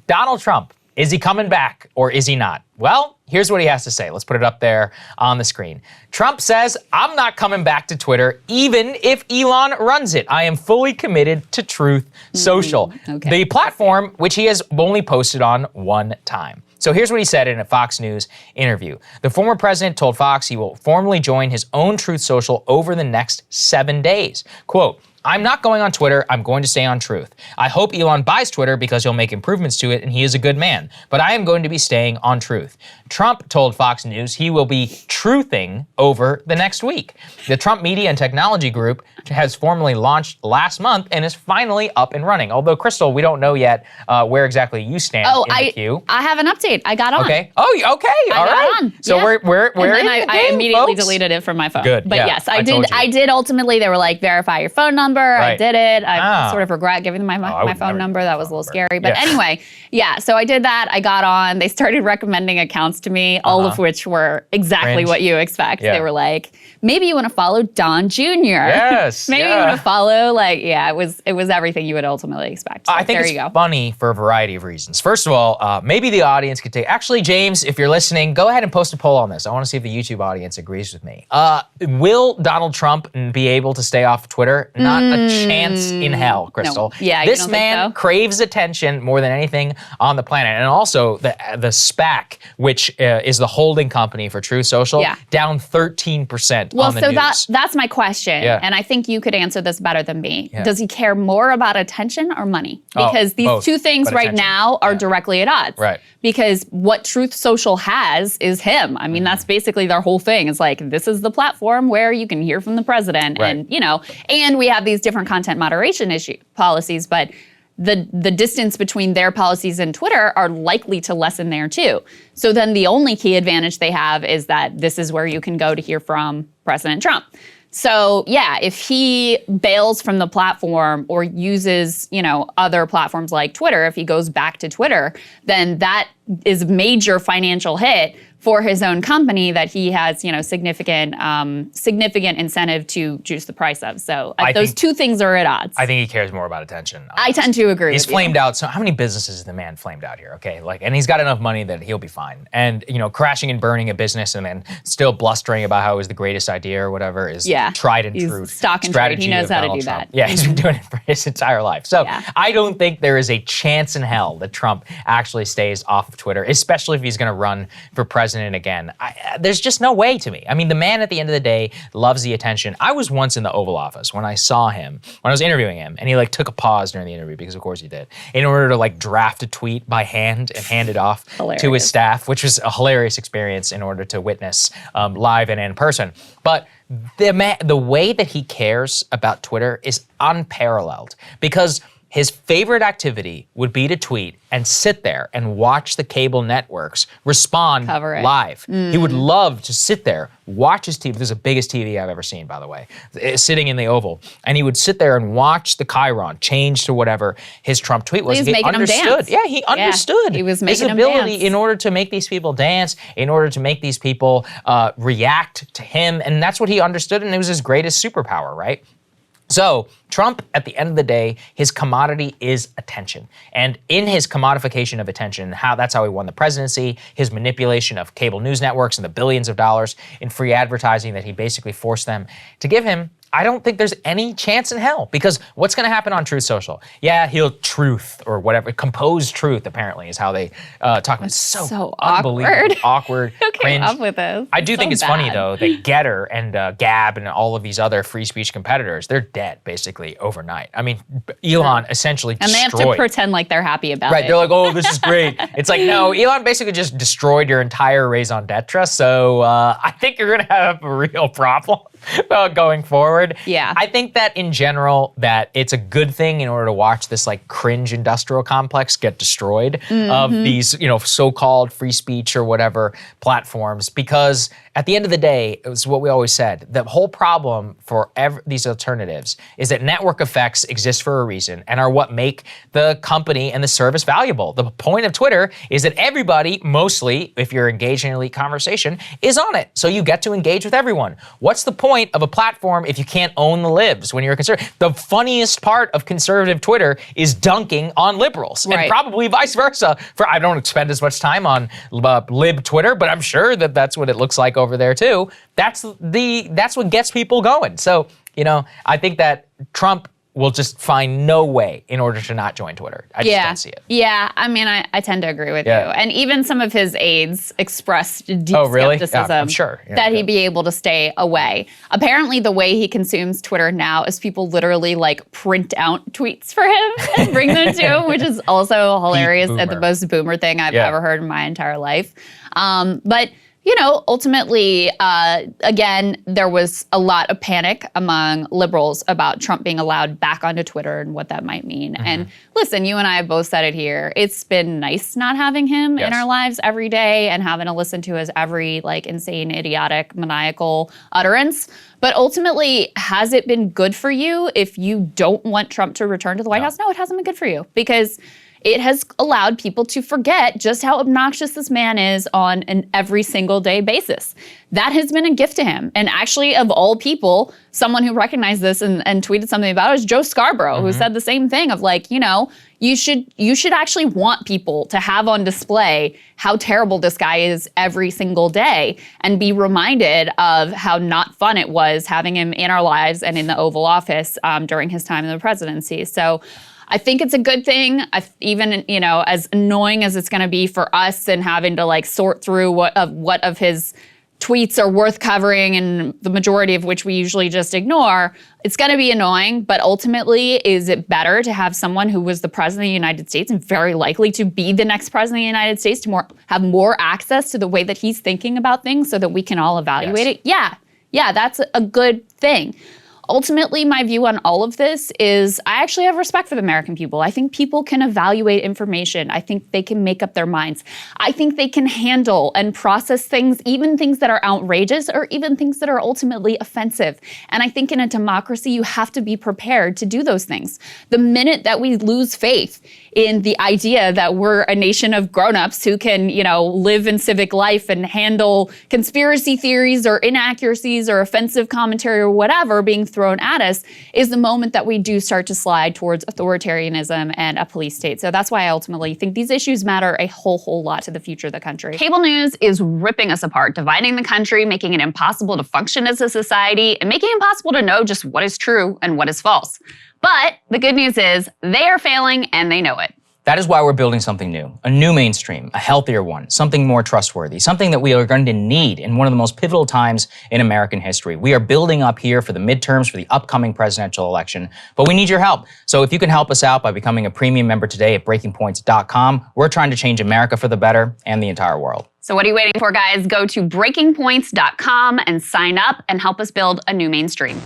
Donald Trump, is he coming back or is he not? Well, here's what he has to say. Let's put it up there on the screen. Trump says, I'm not coming back to Twitter, even if Elon runs it. I am fully committed to Truth Social, the platform which he has only posted on one time. So here's what he said in a Fox News interview. The former president told Fox he will formally join his own Truth Social over the next 7 days. Quote, I'm not going on Twitter, I'm going to stay on Truth. I hope Elon buys Twitter because he'll make improvements to it and he is a good man, but I am going to be staying on Truth. Trump told Fox News he will be truthing over the next week. The Trump Media and Technology Group has formally launched last month and is finally up and running. Although, Krystal, we don't know yet where exactly you stand in the queue. I have an update. I got on. Okay. Oh, okay. All right. On. So we're in the game, I immediately folks. deleted it from my phone. Good. But yeah, yes, I did. I did ultimately. They were like, verify your phone number. Right. I did it. I sort of regret giving them my phone number. That was a little scary. But anyway, yeah. So I did that. I got on. They started recommending accounts to me, all of which were exactly what you expect. Yeah. They were like, maybe you want to follow Don Jr. Yes. Maybe you want to follow it was everything you would ultimately expect. So I think it's funny for a variety of reasons. First of all, maybe the audience could take, actually, James, if you're listening, go ahead and post a poll on this. I want to see if the YouTube audience agrees with me. Will Donald Trump be able to stay off Twitter? Not a chance in hell, Krystal. No. Yeah, this man craves attention more than anything on the planet. And also the SPAC, which is the holding company for Truth Social, down 13% on the news. Well, so that's my question. Yeah. And I think you could answer this better than me. Yeah. Does he care more about attention or money? Because these two things right now are directly at odds. Right. Because what Truth Social has is him. I mean, that's basically their whole thing. It's like, this is the platform where you can hear from the president. Right. And we have these different content moderation policies, but the distance between their policies and Twitter are likely to lessen there too. So then the only key advantage they have is that this is where you can go to hear from President Trump. So yeah, if he bails from the platform or uses, other platforms like Twitter, if he goes back to Twitter, then that is a major financial hit for his own company that he has, significant incentive to juice the price of. So those two things are at odds. I think he cares more about attention. I tend to agree. He's flamed out. So how many businesses is the man flamed out here? Okay, and he's got enough money that he'll be fine. And crashing and burning a business and then still blustering about how it was the greatest idea or whatever is tried and true stock and trade. He knows how to do that. Yeah, he's been doing it for his entire life. So I don't think there is a chance in hell that Trump actually stays off of Twitter, especially if he's going to run for president again. There's just no way to me. I mean, the man at the end of the day loves the attention. I was once in the Oval Office when I saw him, when I was interviewing him, and he took a pause during the interview, because of course he did, in order to draft a tweet by hand and hand it off to his staff, which was a hilarious experience in order to witness live and in person. But the way that he cares about Twitter is unparalleled, because his favorite activity would be to tweet and sit there and watch the cable networks respond live. He would love to sit there, watch his TV. This is the biggest TV I've ever seen, by the way, sitting in the Oval. And he would sit there and watch the chyron change to whatever his Trump tweet was. He understood. Him dance. Yeah, he understood. He was making his ability in order to make these people dance, in order to make these people react to him. And that's what he understood, and it was his greatest superpower, right? So Trump, at the end of the day, his commodity is attention. And in his commodification of attention, that's how he won the presidency, his manipulation of cable news networks and the billions of dollars in free advertising that he basically forced them to give him, I don't think there's any chance in hell, because what's going to happen on Truth Social? Yeah, he'll truth or whatever, compose truth apparently is how they talk about it. So unbelievably awkward, cringe. Up with this. I do think it's funny though that Getter and Gab and all of these other free speech competitors, they're dead basically overnight. I mean, Elon essentially destroyed. And they have to pretend like they're happy about it. Right, they're like, oh, this is great. It's like, no, Elon basically just destroyed your entire raison d'etre, so I think you're going to have a real problem going forward. Yeah. I think that in general that it's a good thing in order to watch this cringe industrial complex get destroyed of these, so-called free speech or whatever platforms, because at the end of the day, it was what we always said. The whole problem for these alternatives is that network effects exist for a reason and are what make the company and the service valuable. The point of Twitter is that everybody, mostly, if you're engaged in elite conversation, is on it. So you get to engage with everyone. What's the point of a platform if you can't own the libs when you're a conservative? The funniest part of conservative Twitter is dunking on liberals, and probably vice versa. I don't spend as much time on lib Twitter, but I'm sure that that's what it looks like over there too. That's what gets people going. So, I think that Trump will just find no way in order to not join Twitter. I just don't see it. Yeah, I mean, I tend to agree with you. And even some of his aides expressed deep skepticism I'm sure. that he'd be able to stay away. Apparently, the way he consumes Twitter now is people literally print out tweets for him and bring them to him, which is also hilarious and the most boomer thing I've ever heard in my entire life. But ultimately, again, there was a lot of panic among liberals about Trump being allowed back onto Twitter and what that might mean. Mm-hmm. And listen, you and I have both said it here. It's been nice not having him in our lives every day and having to listen to his every insane, idiotic, maniacal utterance. But ultimately, has it been good for you if you don't want Trump to return to the White House? No, it hasn't been good for you because it has allowed people to forget just how obnoxious this man is on an every single day basis. That has been a gift to him. And actually, of all people, someone who recognized this and tweeted something about it was Joe Scarborough, who said the same thing of you should actually want people to have on display how terrible this guy is every single day and be reminded of how not fun it was having him in our lives and in the Oval Office during his time in the presidency. So I think it's a good thing, even, as annoying as it's going to be for us and having to sort through what of his tweets are worth covering and the majority of which we usually just ignore. It's going to be annoying, but ultimately, is it better to have someone who was the president of the United States and very likely to be the next president of the United States to have more access to the way that he's thinking about things so that we can all evaluate it? Yeah, that's a good thing. Ultimately, my view on all of this is I actually have respect for the American people. I think people can evaluate information. I think they can make up their minds. I think they can handle and process things, even things that are outrageous or even things that are ultimately offensive. And I think in a democracy, you have to be prepared to do those things. The minute that we lose faith in the idea that we're a nation of grown-ups who can, live in civic life and handle conspiracy theories or inaccuracies or offensive commentary or whatever being thrown at us, is the moment that we do start to slide towards authoritarianism and a police state. So that's why I ultimately think these issues matter a whole lot to the future of the country. Cable news is ripping us apart, dividing the country, making it impossible to function as a society, and making it impossible to know just what is true and what is false. But the good news is they are failing and they know it. That is why we're building something new, a new mainstream, a healthier one, something more trustworthy, something that we are going to need in one of the most pivotal times in American history. We are building up here for the midterms, for the upcoming presidential election, but we need your help. So if you can help us out by becoming a premium member today at breakingpoints.com, we're trying to change America for the better and the entire world. So what are you waiting for, guys? Go to breakingpoints.com and sign up and help us build a new mainstream.